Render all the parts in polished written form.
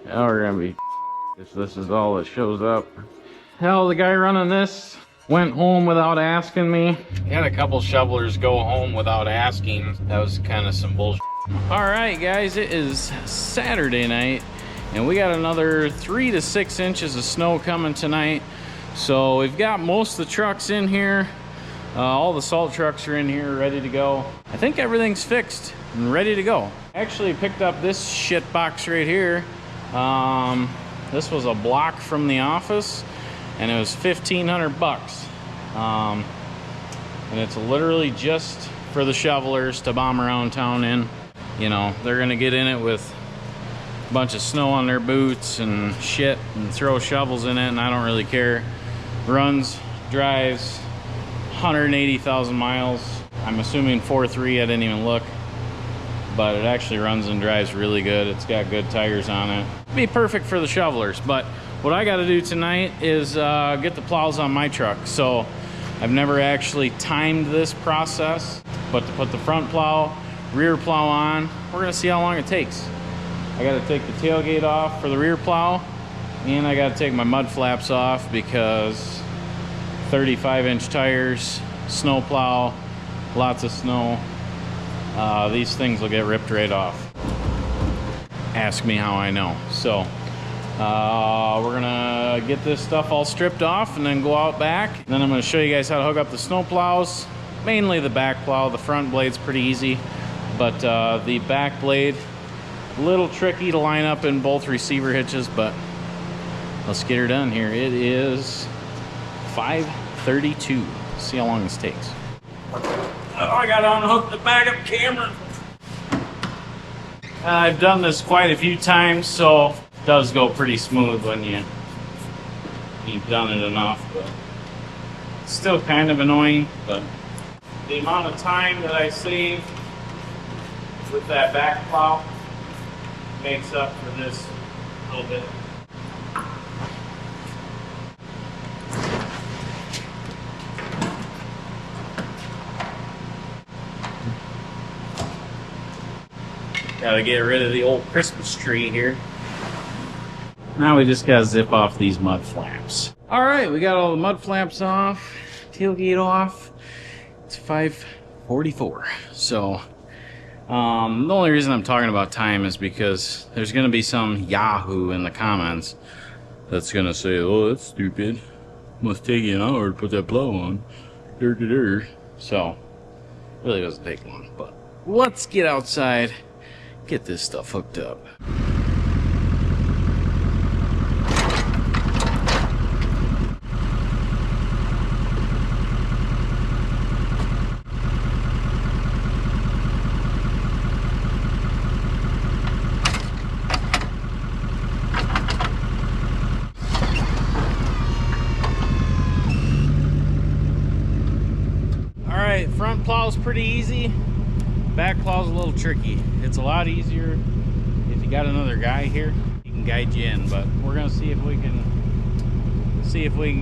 Now we're gonna be if this is all that shows up. Hell, the guy running this went home without asking me. Had a couple shovelers go home without asking. That was kind of some bullshit. All right, guys, it is Saturday night, and we got another 3 to 6 inches of snow coming tonight. So we've got most of the trucks in here. All the salt trucks are in here ready to go. I think everything's fixed and ready to go. I actually picked up this shit box right here. This was a block from the office, and it was 1,500 bucks. And it's literally just for the shovelers to bomb around town in. You know, they're gonna get in it with a bunch of snow on their boots and shit and throw shovels in it, and I don't really care. Runs, drives 180,000 miles. I'm assuming 4.3, I didn't even look. But it actually runs and drives really good. It's got good tires on it. It'd be perfect for the shovelers. But what I gotta do tonight is get the plows on my truck. So I've never actually timed this process, but to put the front plow, rear plow on, we're gonna see how long it takes. I gotta take the tailgate off for the rear plow, and I gotta take my mud flaps off because 35-inch tires, snow plow, lots of snow. These things will get ripped right off. Ask me how I know. So we're gonna get this stuff all stripped off and then go out back. Then I'm gonna show you guys how to hook up the snow plows, mainly the back plow. The front blade's pretty easy, but the back blade, a little tricky to line up in both receiver hitches, but let's get her done here. It is 5:32. See how long this takes. Oh, I gotta unhook the backup camera. I've done this quite a few times, so it does go pretty smooth when you've done it enough, but it's still kind of annoying. But the amount of time that I save with that back plow makes up for this a little bit. Gotta get rid of the old Christmas tree here. Now we just gotta zip off these mud flaps. All right, we got all the mud flaps off, tailgate off. It's 5:44. So the only reason I'm talking about time is because there's gonna be some yahoo in the comments that's gonna say, oh, that's stupid. Must take you an hour to put that plow on. So it really doesn't take long, but let's get outside, get this stuff hooked up. All right, front plow's pretty easy. Back plow's a little tricky. It's a lot easier if you got another guy here. He can guide you in, but we're gonna see if we can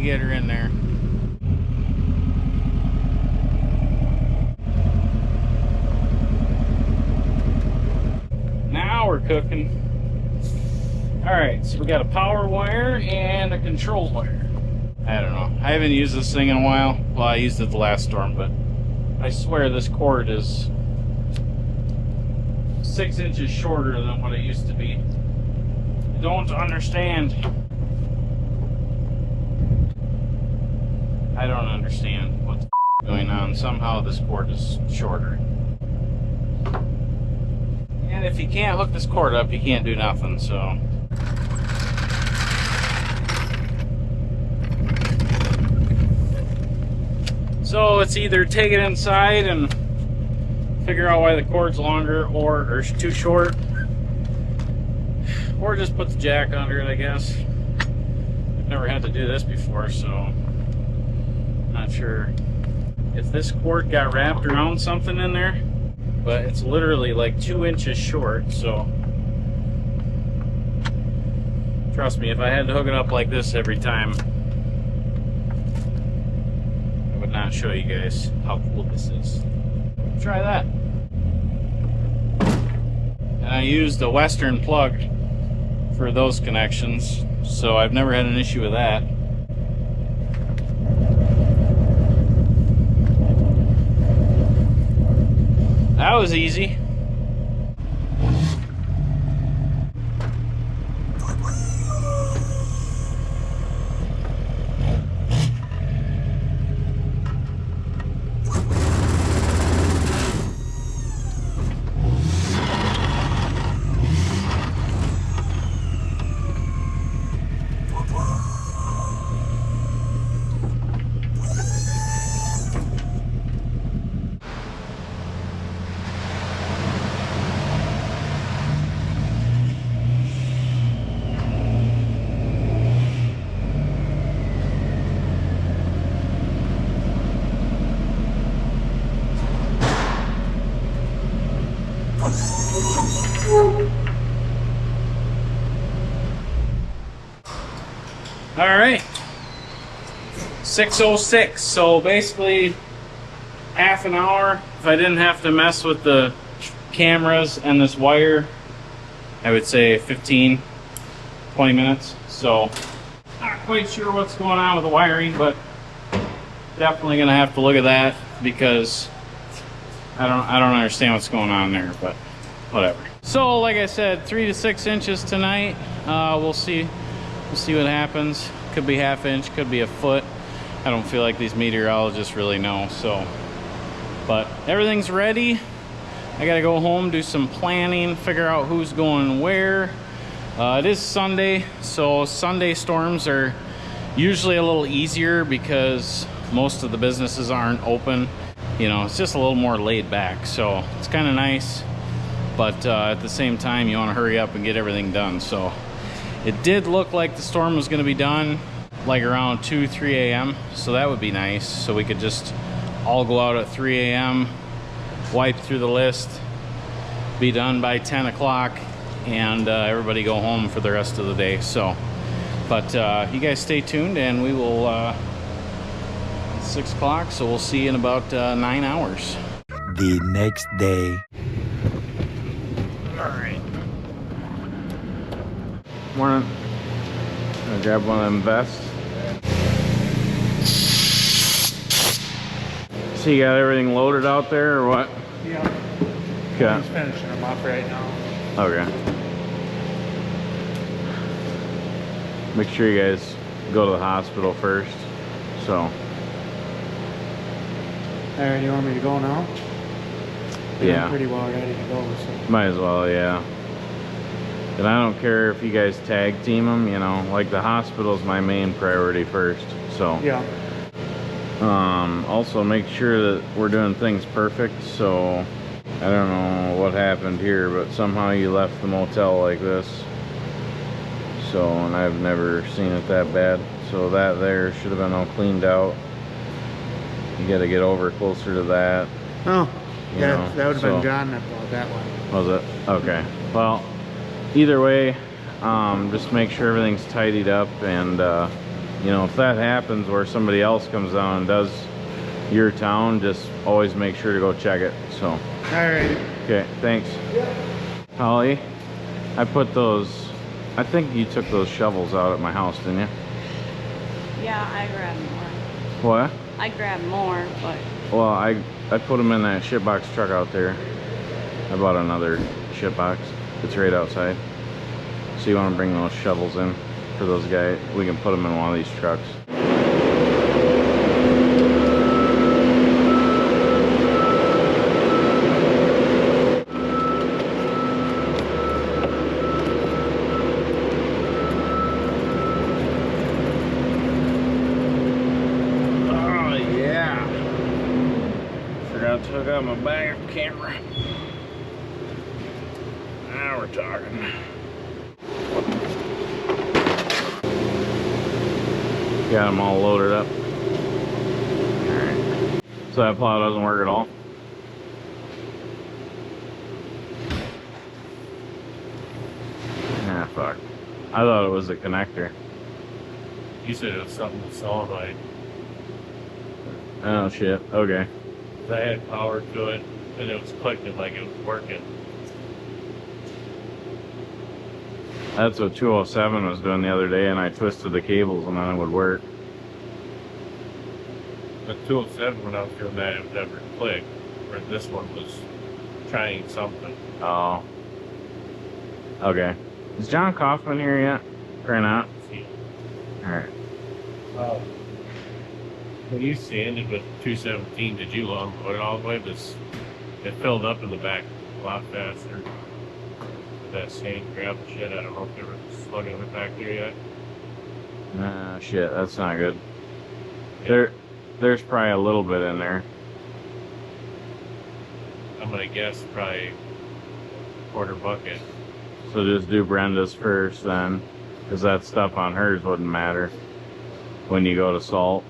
get her in there. Now we're cooking. All right, so we got a power wire and a control wire. I don't know. I haven't used this thing in a while. Well, I used it the last storm, but I swear this cord is 6 inches shorter than what it used to be. I don't understand. I don't understand what's going on. Somehow this cord is shorter. And if you can't hook this cord up, you can't do nothing, so. So it's either take it inside and figure out why the cord's longer or too short, or just put the jack under it, I guess. I've never had to do this before, so not sure if this cord got wrapped around something in there, but it's literally like 2 inches short, so trust me, if I had to hook it up like this every time, I would not show you guys how cool this is. Try that. And I used a Western plug for those connections, so I've never had an issue with that. That was easy. All right, 6:06. So basically half an hour. If I didn't have to mess with the cameras and this wire, I would say 15, 20 minutes. So not quite sure what's going on with the wiring, but definitely gonna have to look at that because I don't understand what's going on there, but whatever. So like I said, 3 to 6 inches tonight. We'll see what happens. Could be ½ inch, could be a foot. I don't feel like these meteorologists really know. So, but everything's ready. I gotta go home, do some planning, figure out who's going where. It is Sunday, so Sunday storms are usually a little easier because most of the businesses aren't open. You know, it's just a little more laid back, so it's kind of nice. But at the same time, you want to hurry up and get everything done. So it did look like the storm was going to be done like around 2, 3 a.m. So that would be nice. So we could just all go out at 3 a.m., wipe through the list, be done by 10 o'clock, and everybody go home for the rest of the day. So, but you guys stay tuned, and we will, 6 o'clock, so we'll see you in about 9 hours. The next day. Alright. Morning. Gonna grab one of them vests. So you got everything loaded out there or what? Yeah. Okay. I'm just finishing them up right now. Okay. Make sure you guys go to the hospital first. So. Alright, you want me to go now? Yeah. I'm pretty well ready to go. So. Might as well, yeah. And I don't care if you guys tag team them, you know, like the hospital's my main priority first, so. Yeah. Also make sure that we're doing things perfect, so I don't know what happened here, but somehow you left the motel like this. So, and I've never seen it that bad. So that there should have been all cleaned out. You gotta get over closer to that. Oh, yeah, know, that would have so- been John that brought that one. Was it? Okay. Well, either way, just make sure everything's tidied up, and you know, if that happens where somebody else comes down and does your town, just always make sure to go check it. So. Alright. Okay. Thanks. Holly, I put those. I think you took those shovels out at my house, didn't you? Yeah, I grabbed more. What? I grabbed more, but Well, I put them in that shitbox truck out there. I bought another shitbox. It's right outside. So you want to bring those shovels in for those guys? We can put them in one of these trucks. Oh yeah. Forgot to hook up my backup camera. Now we're talking. Got them all loaded up. Alright. So that plow doesn't work at all? Ah, fuck. I thought it was the connector. You said it was something with solenoid. Oh shit, okay. I had power to it, and it was clicking like it was working. That's what 207 was doing the other day, and I twisted the cables and then it would work. The 207 when I was doing that, it would never click. Where this one was trying something. Oh. Okay. Is John Kaufman here yet? Or not? Alright. When you sanded with 217, did you long put it all the way? It filled up in the back a lot faster. That sand gravel shit, I don't know if they were slugging it back there yet. Nah, shit, that's not good. There's probably a little bit in there. I'm gonna guess probably quarter bucket. So just do Brenda's first then, because that stuff on hers wouldn't matter when you go to salt.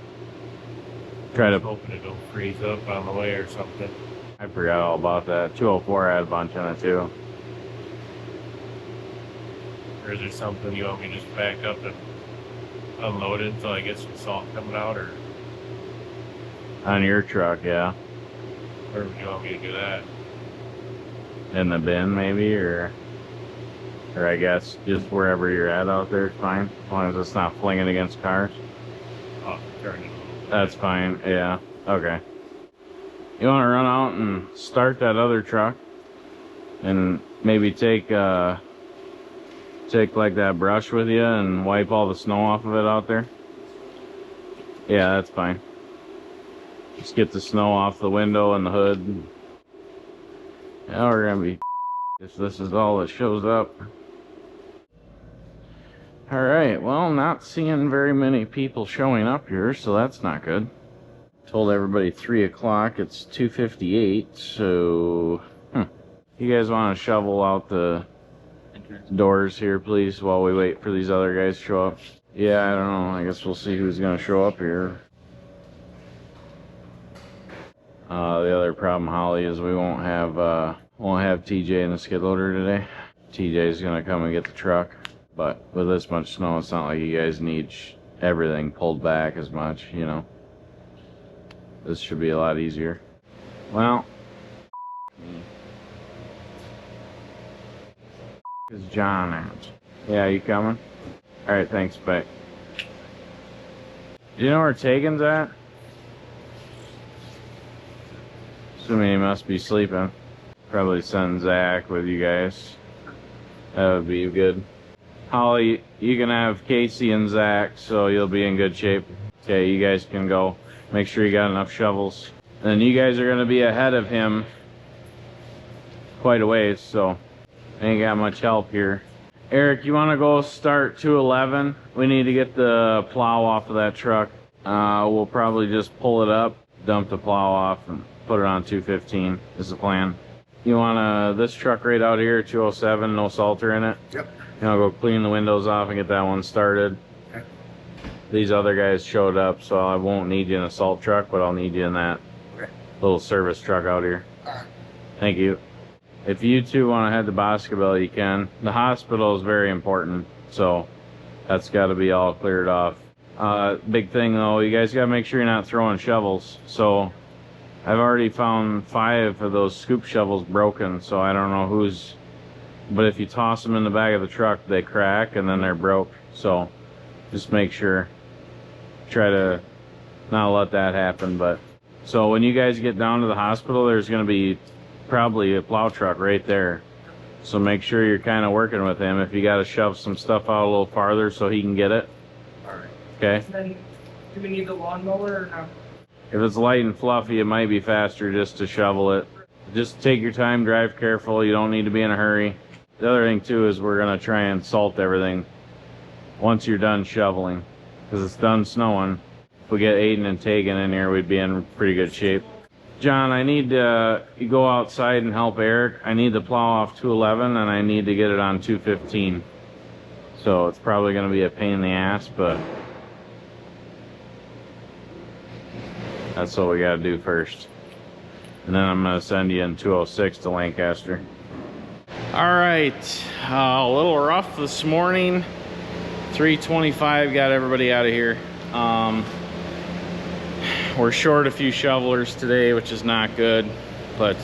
Try to. Hoping it don't freeze up on the way or something. I forgot all about that. 204 had a bunch in it too. Or is there something you want me to just back up and unload it until I get some salt coming out, or On your truck, yeah. where would you want me to do that? In the bin maybe, or I guess just wherever you're at out there is fine. As long as it's not flinging against cars. I'll turn it a little bit. That's fine, yeah. Okay. You want to run out and start that other truck and maybe take like that brush with you and wipe all the snow off of it out there? Yeah, that's fine. Just get the snow off the window and the hood. Now we're gonna be if this is all that shows up. Alright, well, not seeing very many people showing up here, so that's not good. Told everybody 3 o'clock, it's 2:58, so you guys want to shovel out the doors here, please, while we wait for these other guys to show up? Yeah, I don't know. I guess we'll see who's going to show up here. The other problem, Holly, is we won't have TJ in the skid loader today. TJ's going to come and get the truck, but with this much snow, it's not like you guys need everything pulled back as much, you know. This should be a lot easier. Well, is John at? Yeah, you coming? Alright, thanks, bye. Do you know where Tegan's at? Assuming he must be sleeping. Probably send Zach with you guys. That would be good. Holly, you can have Casey and Zach, so you'll be in good shape. Okay, you guys can go. Make sure you got enough shovels. And you guys are going to be ahead of him quite a ways, so ain't got much help here. Eric, you want to go start 211? We need to get the plow off of that truck. We'll probably just pull it up, dump the plow off, and put it on 215 is the plan. You want this truck right out here, 207, no salter in it? Yep. You know, go clean the windows off and get that one started. Okay. These other guys showed up, so I won't need you in a salt truck, but I'll need you in that little service truck out here. Alright. Thank you. If you two want to head to Boscobel, you can. The hospital is very important, so that's got to be all cleared off. Big thing though, you guys got to make sure you're not throwing shovels. So I've already found 5 of those scoop shovels broken, so I don't know who's. But if you toss them in the back of the truck, they crack and then they're broke. So just make sure. Try to not let that happen. But so when you guys get down to the hospital, there's going to be probably a plow truck right there. So make sure you're kind of working with him. If you got to shove some stuff out a little farther so he can get it. Alright. Okay. Then, do we need the lawnmower or no? If it's light and fluffy, it might be faster just to shovel it. Just take your time, drive careful. You don't need to be in a hurry. The other thing too is we're going to try and salt everything once you're done shoveling, because it's done snowing. If we get Aiden and Tegan in here, we'd be in pretty good shape. John, I need you go outside and help Eric. I need to plow off 211 and I need to get it on 215. So it's probably going to be a pain in the ass, but that's what we got to do first. And then I'm going to send you in 206 to Lancaster. All right, a little rough this morning. 3:25 got everybody out of here. We're short a few shovelers today, which is not good, but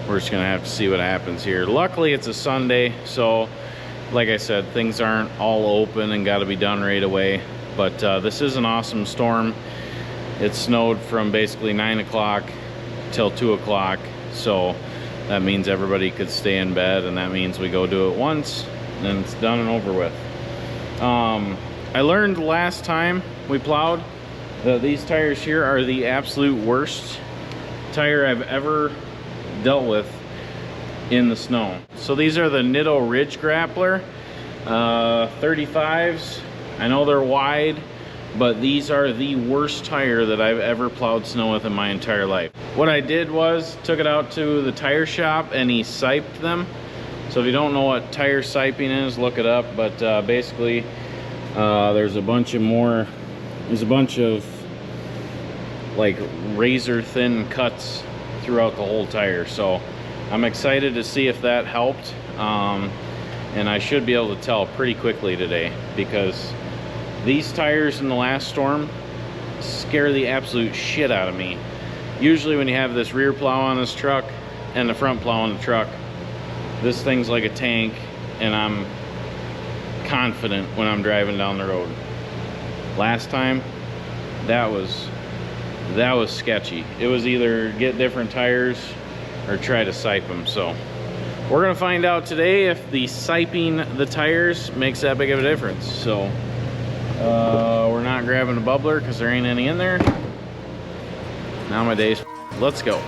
we're just gonna have to see what happens here. Luckily it's a Sunday, so like I said, things aren't all open and got to be done right away. But this is an awesome storm. It snowed from basically 9 o'clock till 2 o'clock. So that means everybody could stay in bed, and that means we go do it once and then it's done and over with. I learned last time we plowed that these tires here are the absolute worst tire I've ever dealt with in the snow. So these are the Nitto Ridge Grappler 35s. I know they're wide, but these are the worst tire that I've ever plowed snow with in my entire life. What I did was took it out to the tire shop and he siped them. So if you don't know what tire siping is, look it up. But basically there's a bunch of like razor thin cuts throughout the whole tire. So I'm excited to see if that helped, and I should be able to tell pretty quickly today, because these tires in the last storm scare the absolute shit out of me. Usually when you have this rear plow on this truck and the front plow on the truck, this thing's like a tank, and I'm confident when I'm driving down the road. Last time, that was sketchy. It was either get different tires or try to sipe them. So we're gonna find out today if the siping the tires makes that big of a difference. So we're not grabbing a bubbler because there ain't any in there. Now my day's, let's go.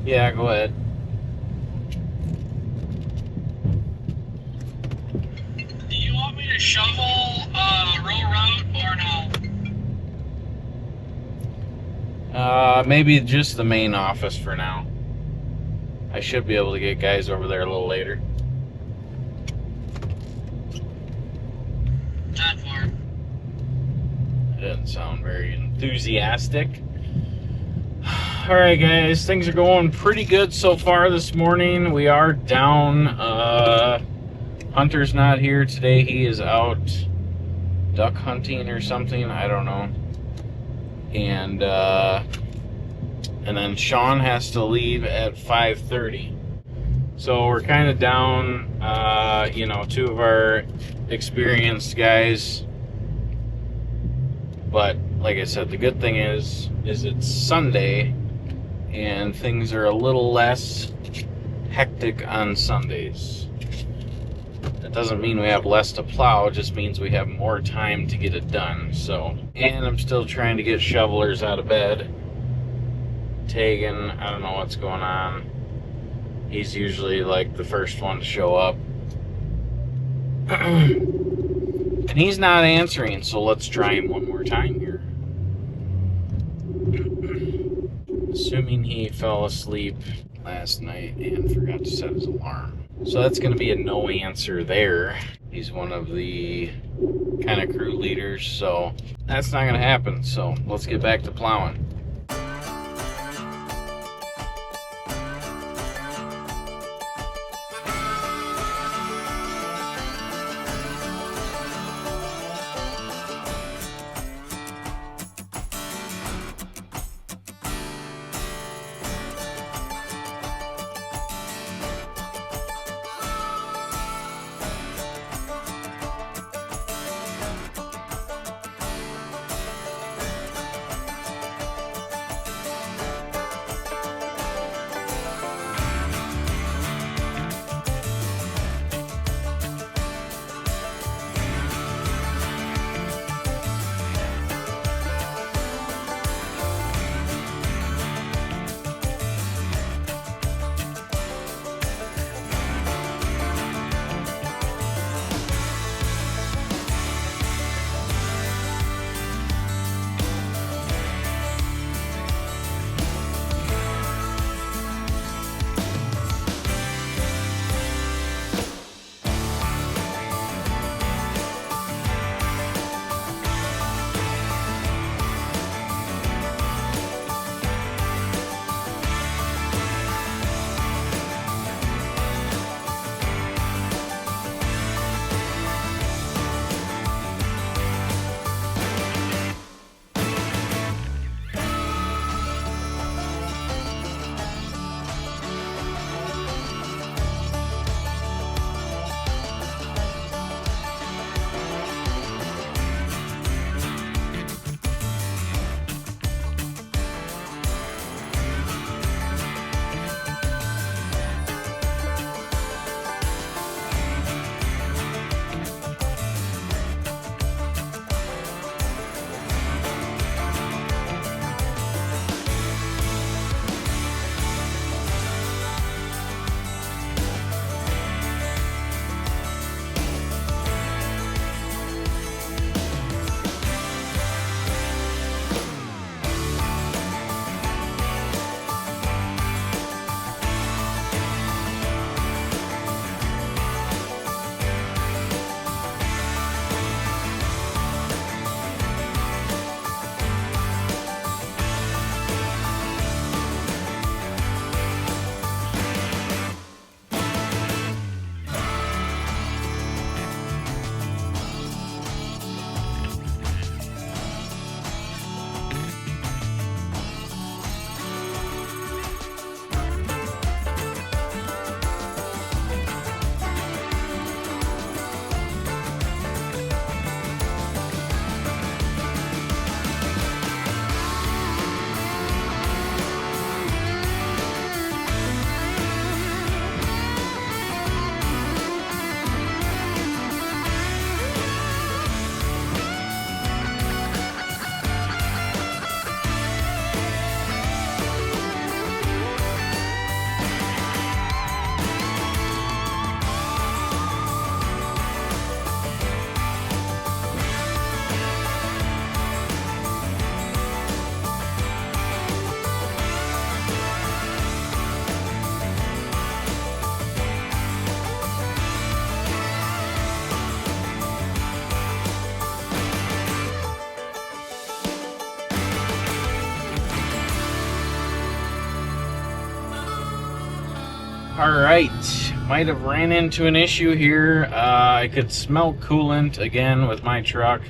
Yeah, go ahead. Do you want me to shovel row route or no? Maybe just the main office for now. I should be able to get guys over there a little later. Not far. That doesn't sound very enthusiastic. Alright guys, things are going pretty good so far this morning. We are down. Hunter's not here today. He is out duck hunting or something. I don't know. And then Sean has to leave at 5:30. So we're kind of down, you know, two of our experienced guys. But like I said, the good thing is it's Sunday and things are a little less hectic on Sundays. doesn't mean we have less to plow, it just means we have more time to get it done. So, and I'm still trying to get shovelers out of bed. Tegan, I don't know what's going on. He's usually like the first one to show up. And he's not answering, so let's try him one more time here. Assuming he fell asleep last night and forgot to set his alarm. So that's going to be a no answer there. He's one of the kind of crew leaders, so that's not going to happen. So let's get back to plowing. Alright, might have ran into an issue here. I could smell coolant again with my truck,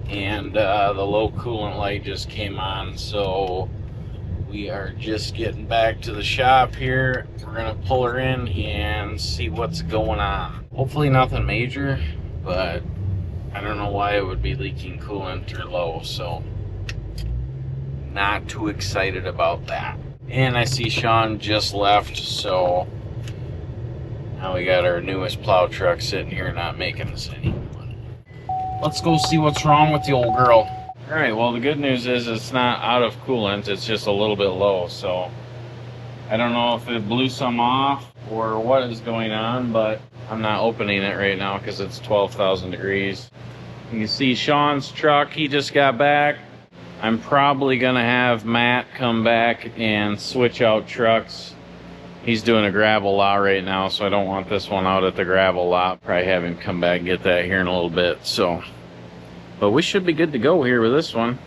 and the low coolant light just came on, so we are just getting back to the shop here. We're gonna pull her in and see what's going on. Hopefully nothing major, but I don't know why it would be leaking coolant or low, so not too excited about that. And I see Sean just left, so Now we got our newest plow truck sitting here not making us any money. Let's go see what's wrong with the old girl. All right, well, the good news is it's not out of coolant. It's just a little bit low, so I don't know if it blew some off or what is going on, but I'm not opening it right now because it's 12,000 degrees. You can see Sean's truck, he just got back. I'm probably gonna have Matt come back and switch out trucks. He's doing a gravel lot right now, so I don't want this one out at the gravel lot. Probably have him come back and get that here in a little bit. So, but we should be good to go here with this one.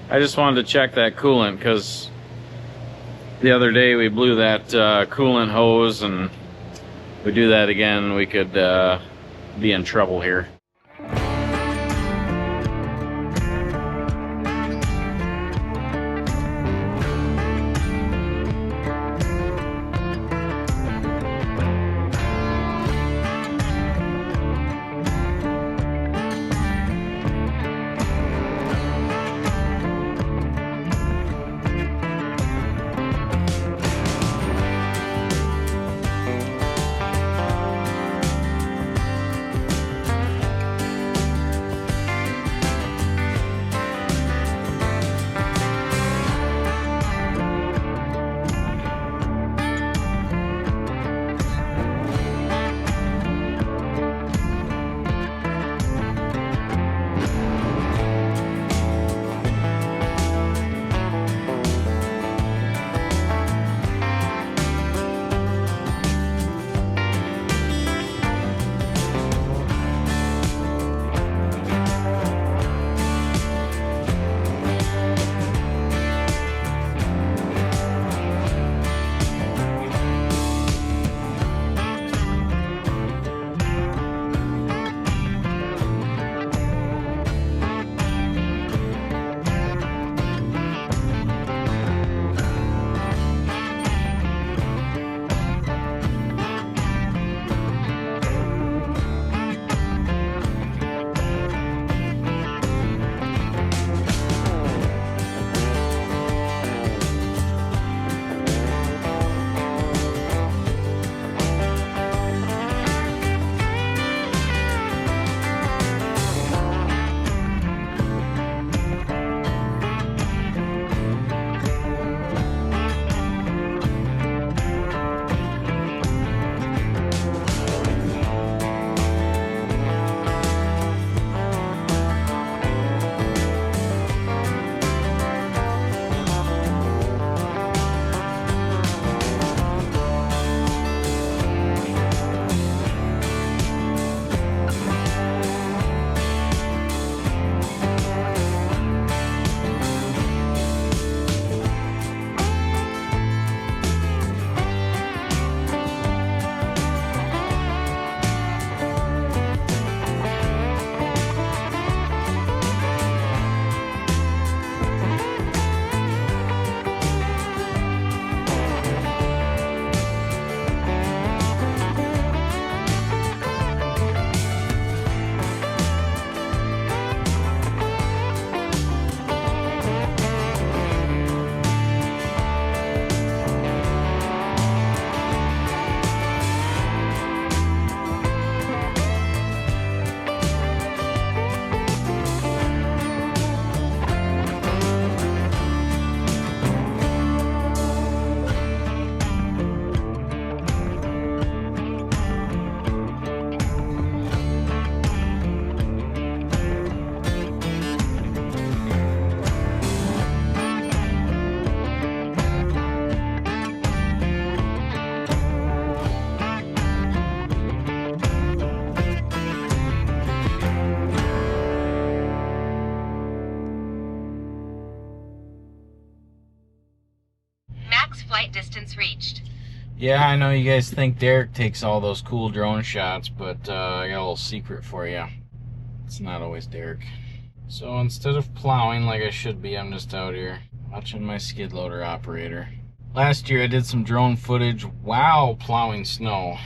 I just wanted to check that coolant because the other day we blew that coolant hose, and if we do that again, we could be in trouble here. flight distance reached. Yeah, I know you guys think Derek takes all those cool drone shots, but I got a little secret for you. It's not always Derek. So instead of plowing like I should be, I'm just out here watching my skid loader operator. Last year I did some drone footage while plowing snow.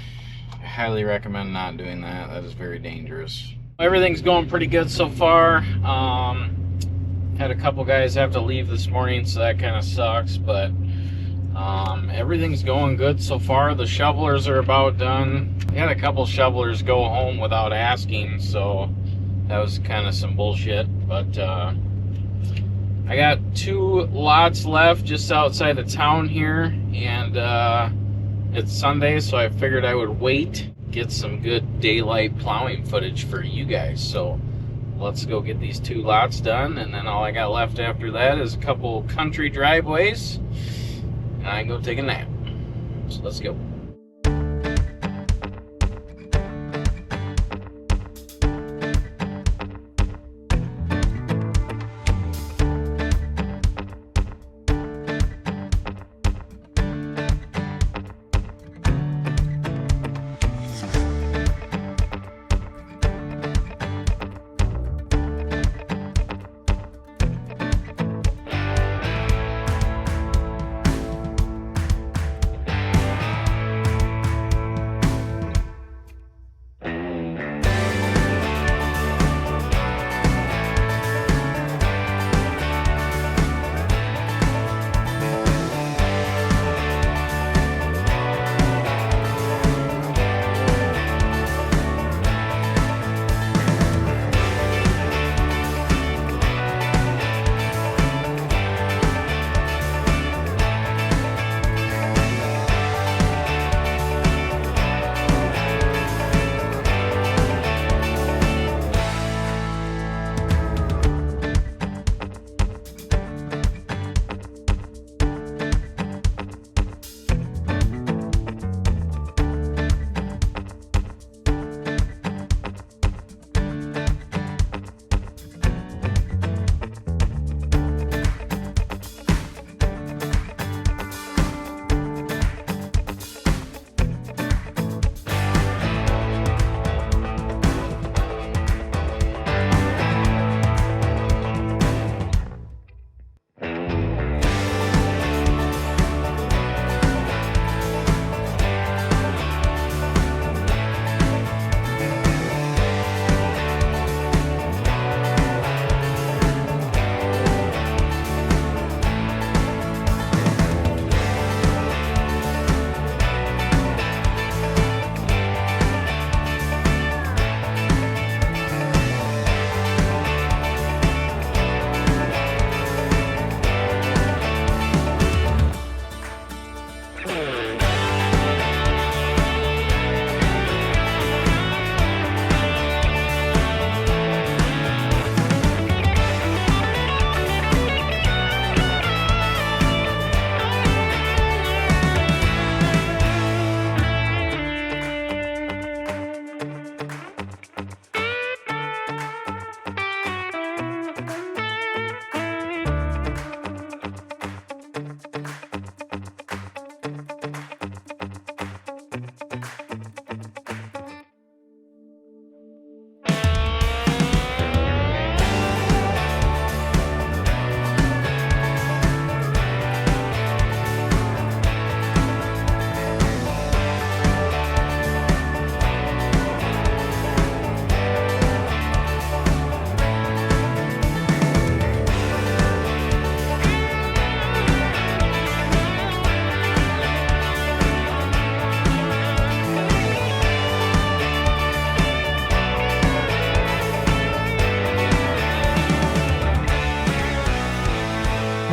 I highly recommend not doing that. That is very dangerous. Everything's going pretty good so far. Had a couple guys have to leave this morning, so that kind of sucks, but Everything's going good so far. The shovelers are about done. I had a couple shovelers go home without asking, so that was kind of some bullshit. But I got 2 lots left just outside of town here, and it's Sunday, so I figured I would wait, get some good daylight plowing footage for you guys. So let's go get these 2 lots done, and then all I got left after that is a couple country driveways, and I can go take a nap. So let's go.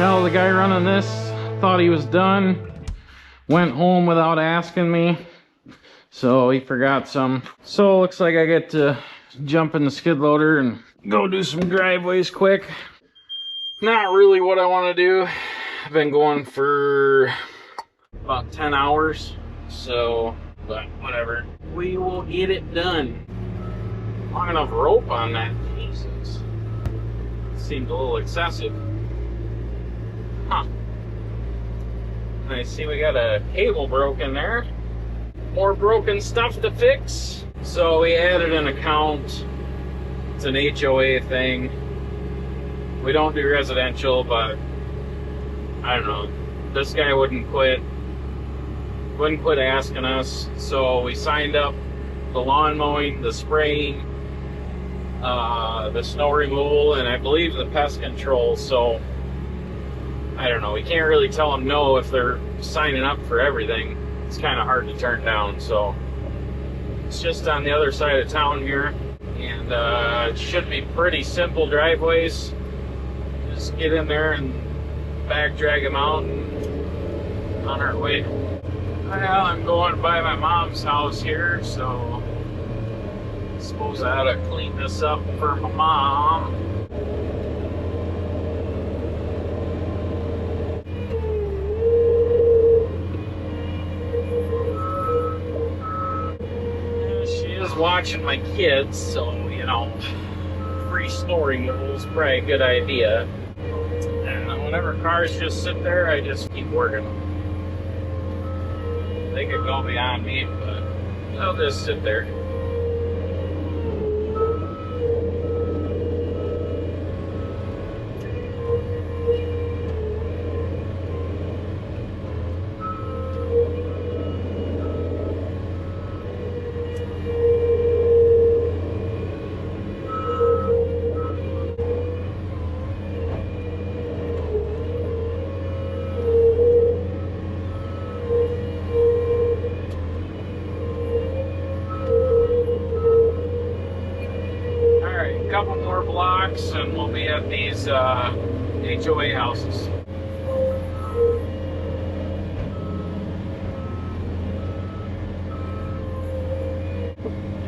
Hell, the guy running this thought he was done, went home without asking me, so he forgot some. So looks like I get to jump in the skid loader and go do some driveways quick. Not really what I want to do. I've been going for about 10 hours, so, but whatever. We will get it done. Long enough rope on that, Jesus. Seemed a little excessive. Huh. I see we got a cable broken there. More broken stuff to fix. So we added an account. It's an HOA thing. We don't do residential, but I don't know. This guy wouldn't quit asking us. So we signed up the lawn mowing, the spraying, the snow removal, and I believe the pest control. So I don't know, we can't really tell them no if they're signing up for everything, it's kind of hard to turn down. So it's just on the other side of town here, and it should be pretty simple driveways. Just get in there and back drag them out and on our way. Well, I'm going by my mom's house here, so I suppose I ought to clean this up for my mom. She is watching my kids, so, you know, free snoring is probably a good idea. And whenever cars just sit there, I just keep working them. They could go beyond me, but they'll just sit there. Couple more blocks and we'll be at these HOA houses.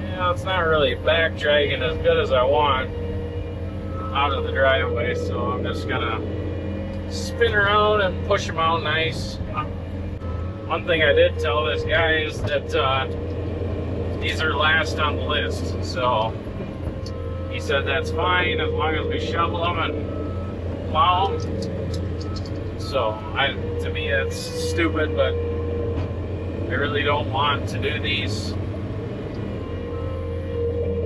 Yeah, it's not really back dragging as good as I want out of the driveway, so I'm just gonna spin around and push them out nice. One thing I did tell this guy is that these are last on the list, so he said that's fine as long as we shovel them and plow them. So, to me that's stupid, but I really don't want to do these.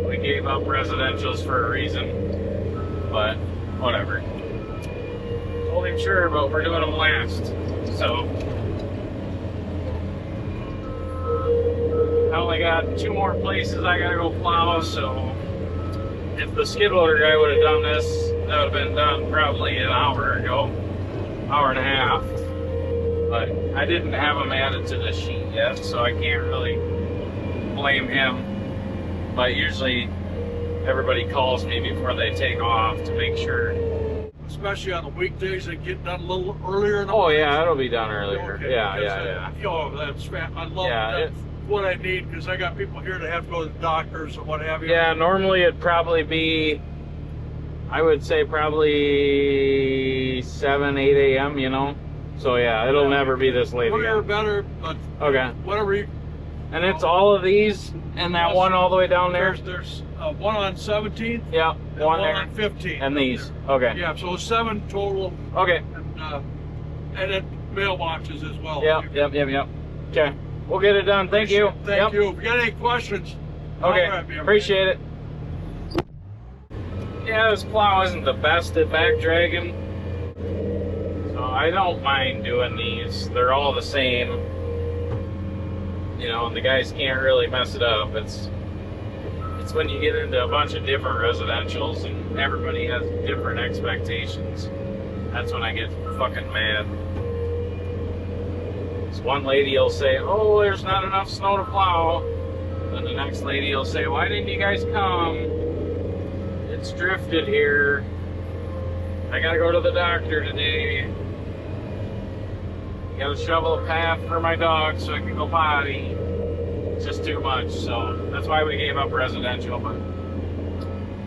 We gave up residentials for a reason, but whatever. Told him sure, but we're doing them last. So, I only got 2 more places I gotta go plow, so if the skid loader guy would have done this, that would have been done probably an hour ago, hour and a half. But I didn't have him added to the sheet yet, so I can't really blame him. But usually everybody calls me before they take off to make sure. Especially on the weekdays, they get done a little earlier. In the Oh yeah, it'll be done earlier. Okay, Yeah. Oh, that's I love Yeah, that. What I need, because I got people here that have to go to the doctors or what have you. Yeah, normally it'd probably be, I would say probably 7, 8 a.m., you know? So yeah, it'll never be this late Earlier again. better, but Okay. whatever you... And it's all of these and that one all the way down there? There's one on 17th. Yeah, and one one there. on 15th. And these. Okay. Yeah, so 7 total. Okay. And then mailboxes as well. Yep. Okay. We'll get it done. Thank you. Thank you. If you got any questions, Okay. holler at me, Appreciate it. Yeah, this plow isn't the best at back dragging. So I don't mind doing these. They're all the same. You know, and the guys can't really mess it up. It's when you get into a bunch of different residentials and everybody has different expectations. That's when I get fucking mad. One lady will say, oh, there's not enough snow to plow. Then the next lady will say, why didn't you guys come? It's drifted here. I gotta go to the doctor today. I gotta shovel a path for my dog so I can go potty. It's just too much, so that's why we gave up residential, but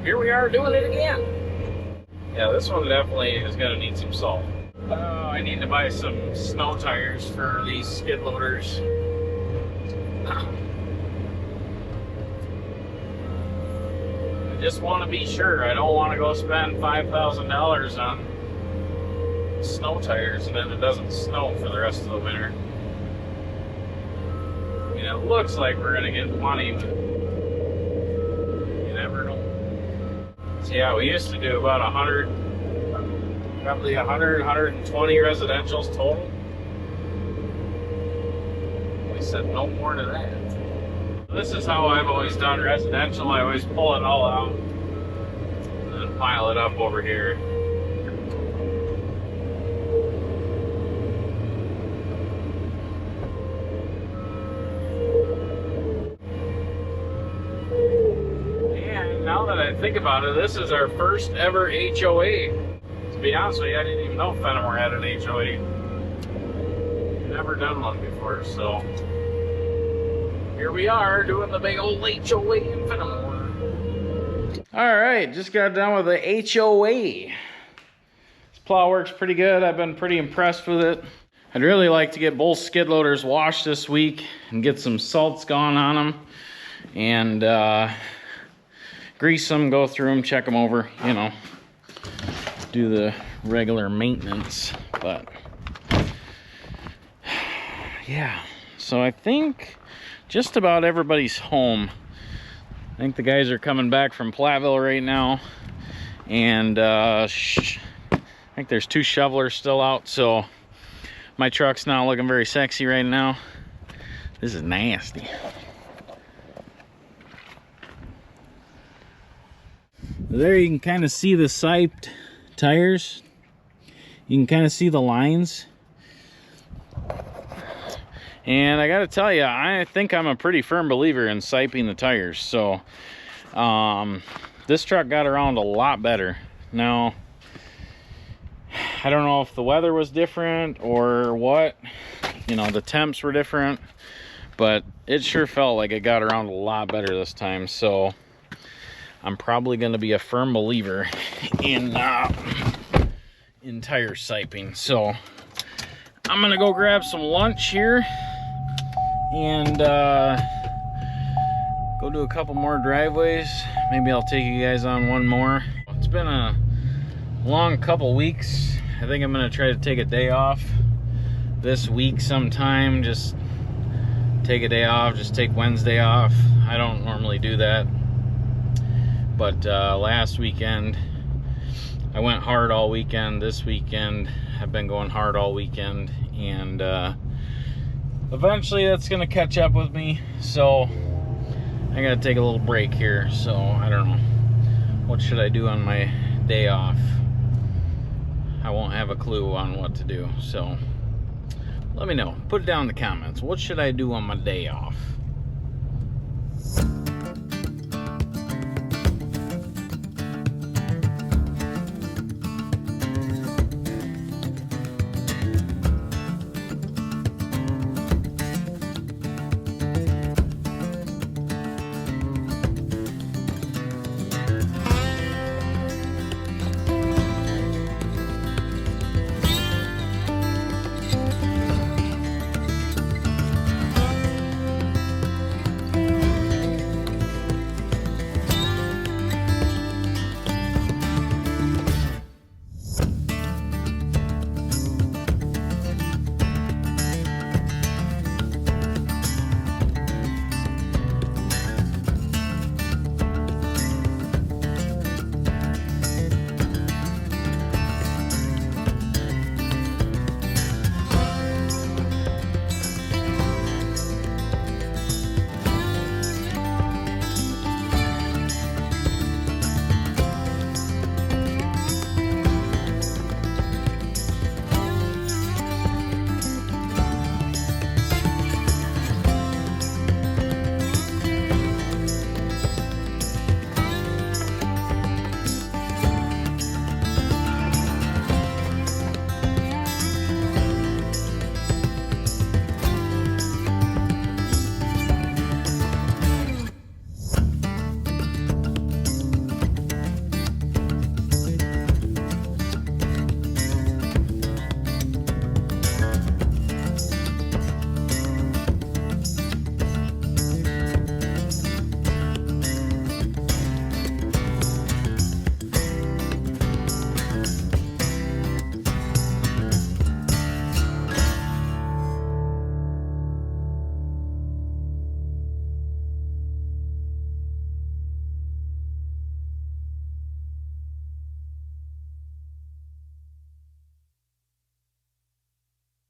here we are doing it again. Yeah, this one definitely is gonna need some salt. I need to buy some snow tires for these skid loaders. I just want to be sure. I don't want to go spend $5,000 on snow tires and then it doesn't snow for the rest of the winter. I mean, it looks like we're going to get plenty, but you never know. So yeah, we used to do about 100, probably 100, 120 residentials total. We said no more to that. This is how I've always done residential. I always pull it all out and then pile it up over here. think about it, this is our first ever HOA. To be honest with you, I didn't even know Fenimore had an HOA. Never done one before, so here we are doing the big old HOA in Fenimore. All right, just got done with the HOA. This plow works pretty good. I've been pretty impressed with it. I'd really like to get both skid loaders washed this week and get some salts gone on them and grease them, go through them, check them over, you know, do the regular maintenance. But yeah, so I think just about everybody's home. I think the guys are coming back from Plowing right now, and I think there's 2 shovelers still out, so my truck's not looking very sexy right now. This is nasty. There you can kind of see the siped tires. You can kind of see the lines. And I gotta tell you, I think I'm a pretty firm believer in siping the tires. So this truck got around a lot better. Now, I don't know if the weather was different or what, you know, the temps were different, but it sure felt like it got around a lot better this time. So I'm probably going to be a firm believer in tire siping. So I'm going to go grab some lunch here and go do a couple more driveways. Maybe I'll take you guys on one more. It's been a long couple weeks. I think I'm going to try to take a day off this week sometime. Just take a day off, just take Wednesday off. I don't normally do that. But last weekend, I went hard all weekend. This weekend, I've been going hard all weekend. And eventually that's going to catch up with me. So I got to take a little break here. So I don't know. What should I do on my day off? I won't have a clue on what to do. So let me know. Put it down in the comments. What should I do on my day off?